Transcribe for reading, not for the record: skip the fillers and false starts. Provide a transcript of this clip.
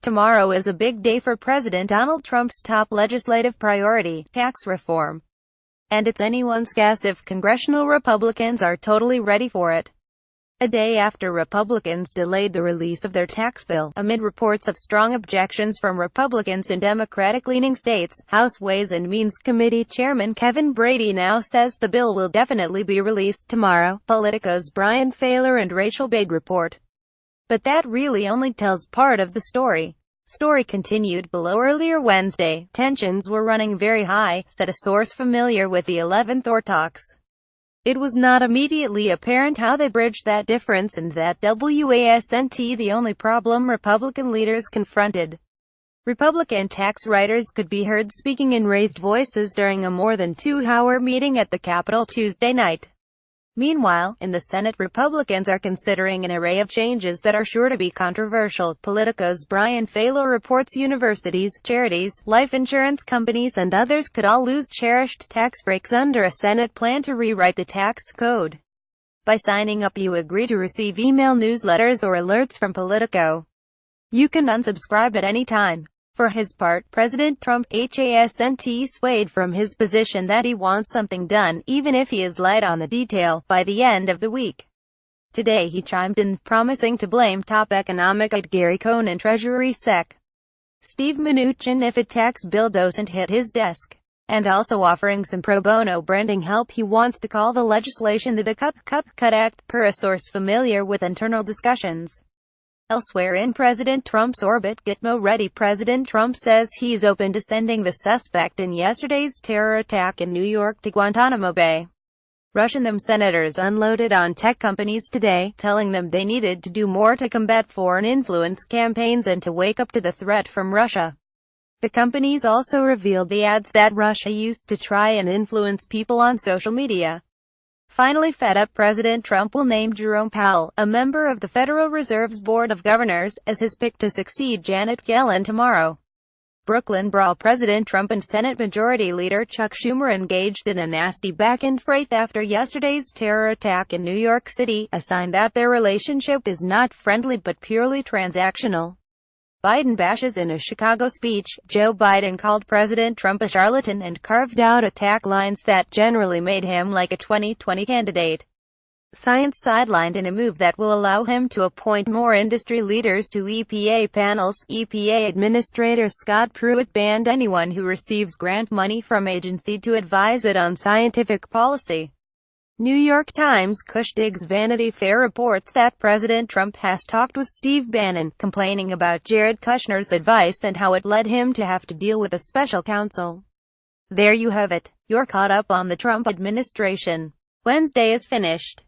Tomorrow is a big day for President Donald Trump's top legislative priority, tax reform. And it's anyone's guess if congressional Republicans are totally ready for it. A day after Republicans delayed the release of their tax bill, amid reports of strong objections from Republicans in Democratic-leaning states, House Ways and Means Committee Chairman Kevin Brady now says the bill will definitely be released tomorrow, Politico's Brian Failer and Rachel Bade report. But that really only tells part of the story. Story continued below. Earlier Wednesday, tensions were running very high, said a source familiar with the 11th hour talks. It was not immediately apparent how they bridged that difference, and that wasn't the only problem Republican leaders confronted. Republican tax writers could be heard speaking in raised voices during a more than 2-hour meeting at the Capitol Tuesday night. Meanwhile, in the Senate, Republicans are considering an array of changes that are sure to be controversial. Politico's Brian Failer reports universities, charities, life insurance companies and others could all lose cherished tax breaks under a Senate plan to rewrite the tax code. By signing up, you agree to receive email newsletters or alerts from Politico. You can unsubscribe at any time. For his part, President Trump hasn't swayed from his position that he wants something done, even if he is light on the detail, by the end of the week. Today he chimed in, promising to blame top economic aide Gary Cohn and Treasury Sec. Steve Mnuchin if a tax bill doesn't hit his desk, and also offering some pro bono branding help. He wants to call the legislation the Cut Act, per a source familiar with internal discussions. Elsewhere in President Trump's orbit, Gitmo Ready, President Trump says he's open to sending the suspect in yesterday's terror attack in New York to Guantanamo Bay. Russian senators unloaded on tech companies today, telling them they needed to do more to combat foreign influence campaigns and to wake up to the threat from Russia. The companies also revealed the ads that Russia used to try and influence people on social media. Finally, fed up, President Trump will name Jerome Powell, a member of the Federal Reserve's Board of Governors, as his pick to succeed Janet Yellen tomorrow. Brooklyn brawl. President Trump and Senate Majority Leader Chuck Schumer engaged in a nasty back-and-forth after yesterday's terror attack in New York City, a sign that their relationship is not friendly but purely transactional. Biden bashes. In a Chicago speech, Joe Biden called President Trump a charlatan and carved out attack lines that generally made him like a 2020 candidate. Science sidelined in a move that will allow him to appoint more industry leaders to EPA panels. EPA Administrator Scott Pruitt banned anyone who receives grant money from agency to advise it on scientific policy. New York Times. Kush digs. Vanity Fair reports that President Trump has talked with Steve Bannon, complaining about Jared Kushner's advice and how it led him to have to deal with a special counsel. There you have it. You're caught up on the Trump administration. Wednesday is finished.